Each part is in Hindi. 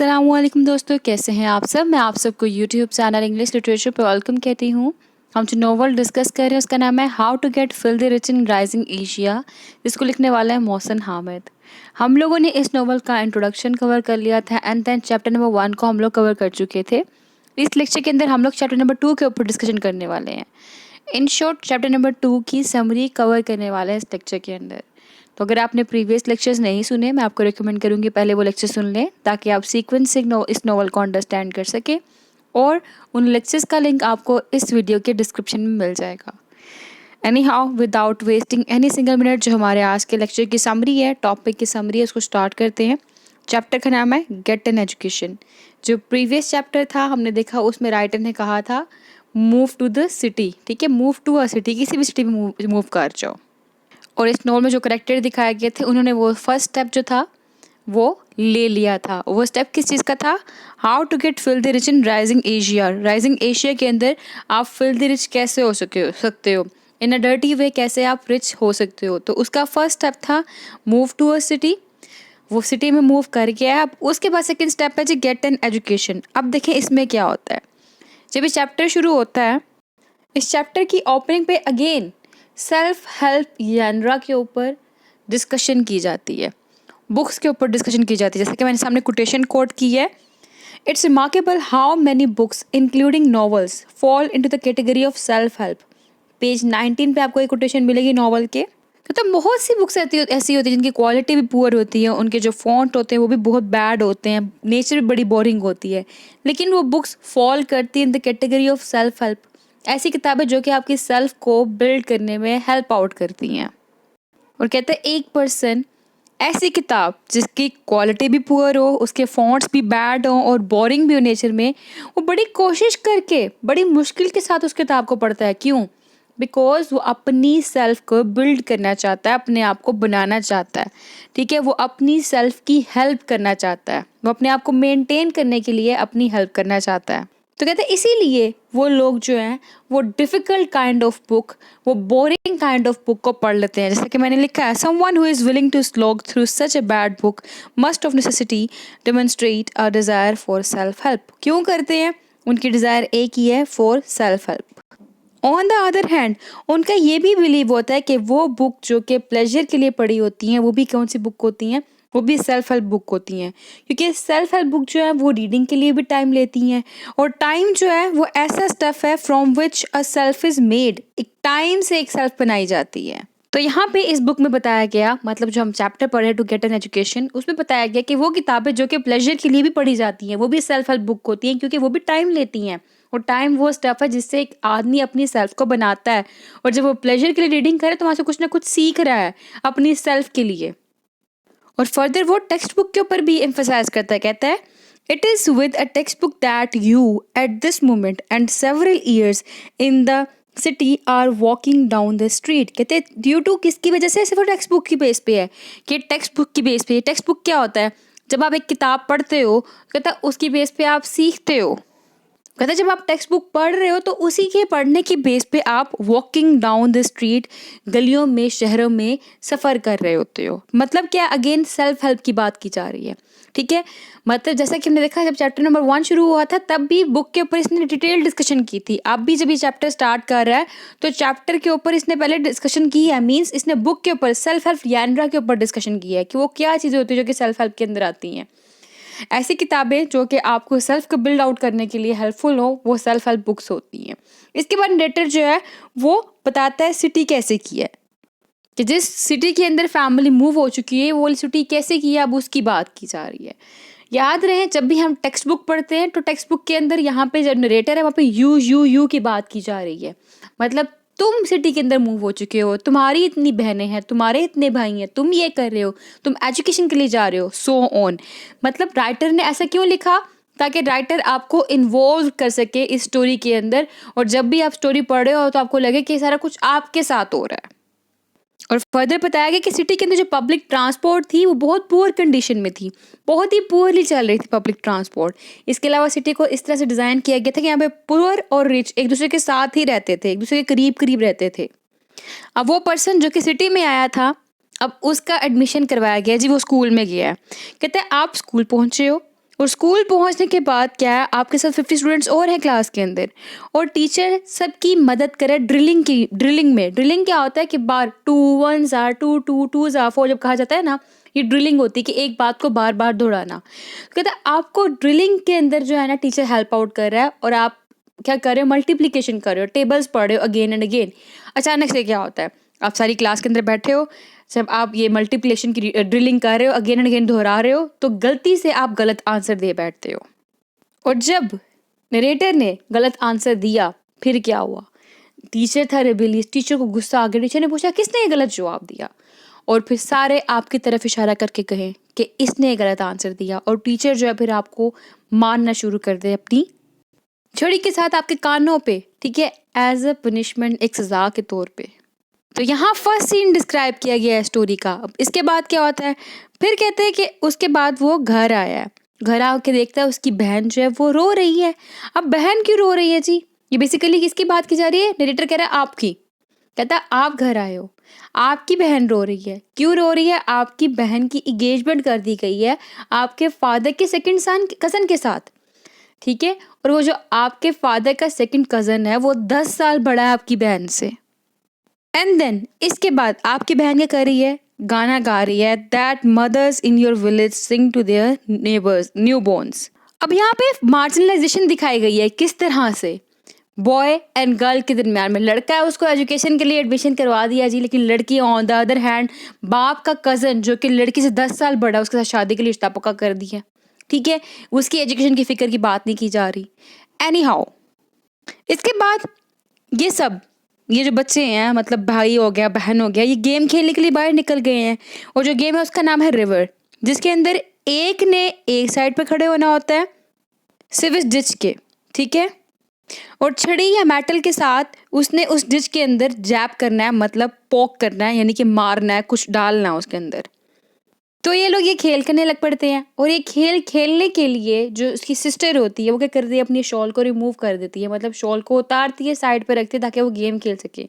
अस्सलामुअलैकुम दोस्तों, कैसे हैं आप सब। मैं आप सबको यूट्यूब चैनल इंग्लिश लिटरेचर पर वेलकम कहती हूँ। हम जो नॉवल डिस्कस कर रहे हैं उसका नाम है how to get filthy rich in rising Asia, जिसको लिखने वाला है मोहसिन हामिद। हम लोगों ने इस नॉवल का इंट्रोडक्शन कवर कर लिया था एंड देन चैप्टर नंबर 1 को हम लोग कवर कर चुके थे। इस लेक्चर के अंदर हम लोग चैप्टर नंबर 2 के ऊपर डिस्कशन करने वाले हैं। इन शॉर्ट चैप्टर नंबर 2 की समरी कवर करने वाले हैं इस लेक्चर के अंदर। तो अगर आपने प्रीवियस लेक्चर्स नहीं सुने, मैं आपको रिकमेंड करूँगी पहले वो लेक्चर सुन लें ताकि आप सीक्वेंस से इस नॉवल को अंडरस्टैंड कर सकें, और उन लेक्चर्स का लिंक आपको इस वीडियो के डिस्क्रिप्शन में मिल जाएगा। Any how, without wasting any single minute, जो हमारे आज के लेक्चर की समरी है, टॉपिक की समरी है, उसको स्टार्ट करते हैं। चैप्टर का नाम है गेट एन एजुकेशन। जो प्रीवियस चैप्टर था हमने देखा, उसमें राइटर ने कहा था मूव टू द सिटी। ठीक है, मूव टू अ सिटी, किसी भी सिटी में मूव कर जाओ। और इस नॉवल में जो करेक्टर दिखाए गए थे, उन्होंने वो फर्स्ट स्टेप जो था वो ले लिया था। वो स्टेप किस चीज़ का था? How to get filthy rich in rising Asia. Rising Asia के अंदर आप फिल्दी रिच कैसे हो सकते हो, इन अ डर्टी वे कैसे आप रिच हो सकते हो। तो उसका फर्स्ट स्टेप था मूव टू अ सिटी। वो सिटी में मूव कर गया है। अब उसके बाद सेकेंड स्टेप है जी गेट एन एजुकेशन। अब देखें इसमें क्या होता है। जब ये चैप्टर शुरू होता है, इस चैप्टर की ओपनिंग पे अगेन सेल्फ हेल्प जनरा के ऊपर डिस्कशन की जाती है, बुक्स के ऊपर डिस्कशन की जाती है। जैसे कि मैंने सामने कोटेशन कोट की है, it's remarkable how many books including novels fall into the category of self help. Page 19 पे आपको एक कोटेशन मिलेगी नॉवल के। मतलब बहुत सी बुक्स ऐसी होती है जिनकी क्वालिटी भी पुअर होती है, उनके जो फॉन्ट होते हैं वो भी बहुत बैड होते हैं, नेचर भी बड़ी बोरिंग होती है, लेकिन वो बुक्स फॉल करती है in the category of self help. ऐसी किताबें जो कि आपकी सेल्फ को बिल्ड करने में हेल्प आउट करती हैं। और कहते हैं एक पर्सन, ऐसी किताब जिसकी क्वालिटी भी पुअर हो, उसके फॉन्ट्स भी बैड हो और बोरिंग भी हो नेचर में, वो बड़ी कोशिश करके बड़ी मुश्किल के साथ उस किताब को पढ़ता है। क्यों? बिकॉज वो अपनी सेल्फ को बिल्ड करना चाहता है, अपने आप को बनाना चाहता है। ठीक है, वो अपनी सेल्फ की हेल्प करना चाहता है, वो अपने आप को मेंटेन करने के लिए अपनी हेल्प करना चाहता है। तो कहते हैं इसीलिए वो लोग जो हैं वो डिफिकल्ट काइंड ऑफ बुक, वो बोरिंग काइंड ऑफ बुक को पढ़ लेते हैं। जैसे कि मैंने लिखा है, someone who is willing to slog through such a bad book must of necessity demonstrate a desire for self help. क्यों करते हैं? उनकी डिजायर एक ही है, for self help. On the other hand, उनका ये भी बिलीव होता है कि वो बुक जो कि प्लेजर के लिए पढ़ी होती हैं, वो भी कौन सी बुक होती हैं? वो भी सेल्फ हेल्प बुक होती हैं। क्योंकि सेल्फ हेल्प बुक जो है वो रीडिंग के लिए भी टाइम लेती हैं, और टाइम जो है वो ऐसा स्टफ है from which a self is made. एक टाइम से एक सेल्फ बनाई जाती है। तो यहाँ पे इस बुक में बताया गया, मतलब जो हम चैप्टर पढ़े टू गेट एन एजुकेशन, उसमें बताया गया कि वो किताबें जो कि प्लेजर के लिए भी पढ़ी जाती हैं वो भी सेल्फ हेल्प बुक होती हैं, क्योंकि वो भी टाइम लेती हैं। और टाइम वो स्टफ है जिससे एक आदमी अपनी सेल्फ को बनाता है, और जब वो प्लेजर के लिए रीडिंग करे तो वहाँ से कुछ ना कुछ सीख रहा है अपनी सेल्फ के लिए। और फर्दर वो टेक्स्ट बुक के ऊपर भी एम्फसाइज करता है, कहता है it is with a textbook that you at this moment and several years in the city are walking down the street. कहते हैं ड्यू टू किसकी वजह से? सिर्फ टेक्स्ट बुक की बेस पे है कि टेक्स्ट बुक की बेस पे। टेक्स्ट बुक क्या होता है? जब आप एक किताब पढ़ते हो, कहता है उसकी बेस पे आप सीखते हो। कहते जब आप टेक्स्ट बुक पढ़ रहे हो तो उसी के पढ़ने की बेस पे आप वॉकिंग डाउन द स्ट्रीट, गलियों में शहरों में सफ़र कर रहे होते हो। मतलब क्या? अगेन सेल्फ हेल्प की बात की जा रही है। ठीक है, मतलब जैसा कि हमने देखा जब चैप्टर नंबर 1 शुरू हुआ था तब भी बुक के ऊपर इसने डिटेल डिस्कशन की थी। अब भी जब ये चैप्टर स्टार्ट कर रहा है तो चैप्टर के ऊपर इसने पहले डिस्कशन की है, मीन्स इसने बुक के ऊपर सेल्फ हेल्प जनरा के ऊपर डिस्कशन की है कि वो क्या चीज़ें होती है जो कि सेल्फ हेल्प के अंदर आती हैं। ऐसी किताबें जो कि आपको सेल्फ को बिल्ड आउट करने के लिए हेल्पफुल हो, वो सेल्फ हेल्प बुक्स होती हैं। इसके बाद नरेटर जो है वो बताता है सिटी कैसे की है, कि जिस सिटी के अंदर फैमिली मूव हो चुकी है वो सिटी कैसे की है, अब उसकी बात की जा रही है। याद रहे, जब भी हम टेक्स्ट बुक पढ़ते हैं तो टेक्स्ट बुक के अंदर यहाँ पे जो नरेटर है वहाँ पे यू की बात की जा रही है। मतलब तुम सिटी के अंदर मूव हो चुके हो, तुम्हारी इतनी बहनें हैं, तुम्हारे इतने भाई हैं, तुम ये कर रहे हो, तुम एजुकेशन के लिए जा रहे हो, सो ऑन। मतलब राइटर ने ऐसा क्यों लिखा? ताकि राइटर आपको इन्वॉल्व कर सके इस स्टोरी के अंदर, और जब भी आप स्टोरी पढ़ रहे हो तो आपको लगे कि सारा कुछ आपके साथ हो रहा है। और फर्दर बताया गया कि सिटी के अंदर जो पब्लिक ट्रांसपोर्ट थी वो बहुत पुअर कंडीशन में थी, बहुत ही पुअरली चल रही थी पब्लिक ट्रांसपोर्ट। इसके अलावा सिटी को इस तरह से डिज़ाइन किया गया था कि यहाँ पे पुअर और रिच एक दूसरे के साथ ही रहते थे, एक दूसरे के करीब करीब रहते थे। अब वो पर्सन जो कि सिटी में आया था, अब उसका एडमिशन करवाया गया जी, वो स्कूल में गया है। कहते हैं आप स्कूल पहुँचे हो और स्कूल पहुंचने के बाद क्या है, आपके साथ 50 स्टूडेंट्स और हैं क्लास के अंदर, और टीचर सबकी मदद करे ड्रिलिंग में। ड्रिलिंग क्या होता है कि बार 2 1 आर 2 2 2 आर 4 जब कहा जाता है ना, ये ड्रिलिंग होती है कि एक बात को बार बार दोहराना। तो कहता है आपको ड्रिलिंग के अंदर जो है ना टीचर हेल्प आउट कर रहा है, और आप क्या कर रहे हो, मल्टीप्लिकेशन कर रहे हो, टेबल्स पढ़ रहे हो अगेन एंड अगेन। अचानक से क्या होता है, आप सारी क्लास के अंदर बैठे हो, जब आप ये मल्टीप्लिकेशन की ड्रिलिंग कर रहे हो, अगेन एंड अगेन दोहरा रहे हो, तो गलती से आप गलत आंसर दे बैठते हो। और जब नरेटर ने गलत आंसर दिया, फिर क्या हुआ, टीचर था रेबेलियस, टीचर को गुस्सा आ गया, टीचर ने पूछा किसने ये गलत जवाब दिया, और फिर सारे आपकी तरफ इशारा करके कहें कि इसने गलत आंसर दिया, और टीचर जो है फिर आपको मारना शुरू कर दे अपनी छड़ी के साथ आपके कानों पे, ठीक है, एज अ पनिशमेंट, एक सजा के तौर पे। तो यहाँ फर्स्ट सीन डिस्क्राइब किया गया है स्टोरी का। अब इसके बाद क्या होता है, फिर कहते हैं कि उसके बाद वो घर आया है, घर आके देखता है उसकी बहन जो है वो रो रही है। अब बहन क्यों रो रही है जी, ये बेसिकली किसकी बात की जा रही है, नरेटर कह रहा है आपकी। कहता है आप घर आए हो, आपकी बहन रो रही है, क्यों रो रही है, आपकी बहन की इंगेजमेंट कर दी गई है आपके फादर के सेकंड सन कज़न के साथ, ठीक है। और वो जो आपके फादर का सेकंड कज़न है वो 10 साल बड़ा है आपकी बहन से। एंड देन इसके बाद आपकी बहन क्या कर रही है, गाना गा रही है, that mothers in your village sing to their neighbours newborns. अब यहाँ पे मार्जिनलाइजेशन दिखाई गई है, किस तरह से बॉय एंड गर्ल के दरमियान में। लड़का है, उसको एजुकेशन के लिए एडमिशन करवा दिया जी, लेकिन लड़की ऑन द अदर हैंड बाप का कज़न जो कि लड़की से 10 साल बड़ा है, उसके साथ शादी के लिए रिश्ता पक्का कर दिया, ठीक है। उसकी एजुकेशन की फिक्र की बात नहीं की जा रही। एनी हाउ, इसके बाद ये जो बच्चे हैं, मतलब भाई हो गया, बहन हो गया, ये गेम खेलने के लिए बाहर निकल गए हैं, और जो गेम है उसका नाम है रिवर, जिसके अंदर एक ने एक साइड पे खड़े होना होता है सिर्फ इस डिच के, ठीक है, और छड़ी या मेटल के साथ उसने उस डिच के अंदर जैब करना है, मतलब पोक करना है, यानी कि मारना है, कुछ डालना है उसके अंदर। तो ये लोग ये खेल करने लग पड़ते हैं, और ये खेल खेलने के लिए जो उसकी सिस्टर होती है वो क्या करती है, अपनी शॉल को रिमूव कर देती है, मतलब शॉल को उतारती है, साइड पे रखती है ताकि वो गेम खेल सके।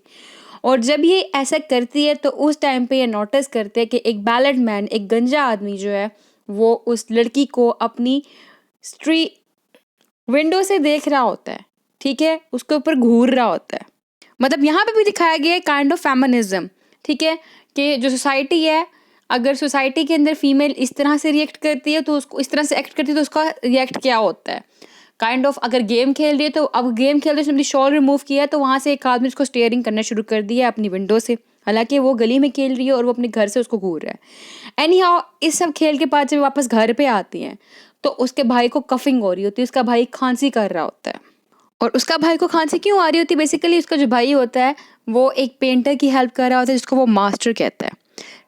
और जब ये ऐसा करती है तो उस टाइम पे ये नोटिस करते हैं कि एक बैलेट मैन, एक गंजा आदमी जो है वो उस लड़की को अपनी स्ट्रीट विंडो से देख रहा होता है, ठीक है, उसके ऊपर घूर रहा होता है। मतलब यहाँ पे भी दिखाया गया है काइंड ऑफ फेमिनिज्म, ठीक है, कि जो सोसाइटी है, अगर सोसाइटी के अंदर फीमेल इस तरह से रिएक्ट करती है तो उसको इस तरह से एक्ट करती है, तो उसका रिएक्ट क्या होता है, काइंड ऑफ अगर गेम खेल रही है तो अब गेम खेल रही है, उसने शॉल रिमूव किया तो वहाँ से एक आदमी उसको स्टेयरिंग करना शुरू कर दिया अपनी विंडो से, हालांकि वो गली में खेल रही है और वो अपने घर से उसको घूर रहा है। एनी हाउ, इस सब खेल के बाद जब वापस घर पे आती हैं तो उसके भाई को कफिंग हो रही होती है, उसका भाई खांसी कर रहा होता है। और उसका भाई को खांसी क्यों आ रही होती है, बेसिकली उसका जो भाई होता है वो एक पेंटर की हेल्प कर रहा होता है, जिसको वो मास्टर कहता है,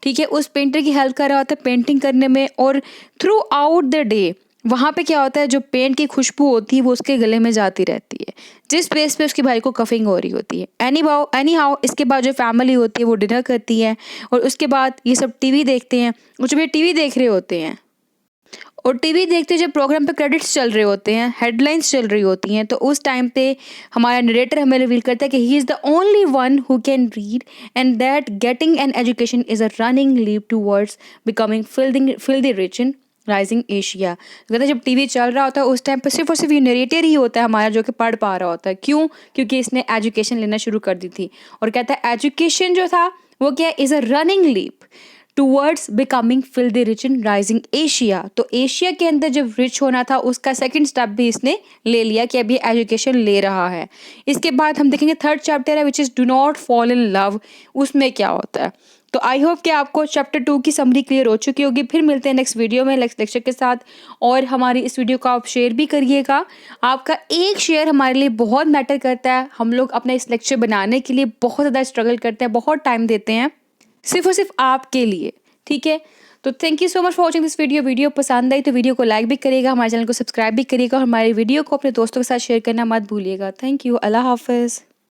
ठीक है। उस पेंटर की हेल्प कर रहा होता है पेंटिंग करने में, और थ्रू आउट द डे वहाँ पे क्या होता है, जो पेंट की खुशबू होती है वो उसके गले में जाती रहती है, जिस बेस पे उसके भाई को कफिंग हो रही होती है। एनी हाउ, इसके बाद जो फैमिली होती है वो डिनर करती है, और उसके बाद ये सब टीवी देखते हैं। और जब ये टीवी देख रहे होते हैं, और टीवी देखते जब प्रोग्राम पे क्रेडिट्स चल रहे होते हैं, हेडलाइंस चल रही होती हैं, तो उस टाइम पे हमारा नरेटर हमें रिवील करता है कि he is the only one who can read, and that getting an education is a running leap towards becoming filthy rich in rising Asia. कहते हैं जब टीवी चल रहा होता है उस टाइम पे सिर्फ और सिर्फ ये नरेटर ही होता है हमारा जो कि पढ़ पा रहा होता है। क्यों? क्योंकि इसने एजुकेशन लेना शुरू कर दी थी, और कहता है एजुकेशन जो था वो क्या, is a running leap towards becoming filthy rich in rising Asia. तो एशिया के अंदर जब रिच होना था उसका सेकंड स्टेप भी इसने ले लिया कि अभी एजुकेशन ले रहा है। इसके बाद हम देखेंगे थर्ड चैप्टर है which is do not fall in love, उसमें क्या होता है। तो आई होप कि आपको चैप्टर 2 की समरी क्लियर हो चुकी होगी। फिर मिलते हैं नेक्स्ट वीडियो में नेक्स्ट लेक्चर के साथ, और हमारी इस वीडियो को आप शेयर भी करिएगा। आपका एक शेयर हमारे लिए बहुत मैटर करता है। हम लोग अपना इस लेक्चर बनाने के लिए बहुत ज़्यादा स्ट्रगल करते हैं, बहुत टाइम देते हैं सिर्फ और सिर्फ आपके लिए, ठीक है। तो thank you so much for watching this video पसंद आई तो वीडियो को लाइक भी करिएगा, हमारे चैनल को सब्सक्राइब भी करिएगा, और हमारी वीडियो को अपने दोस्तों के साथ शेयर करना मत भूलिएगा। थैंक यू, अल्लाह हाफिज़।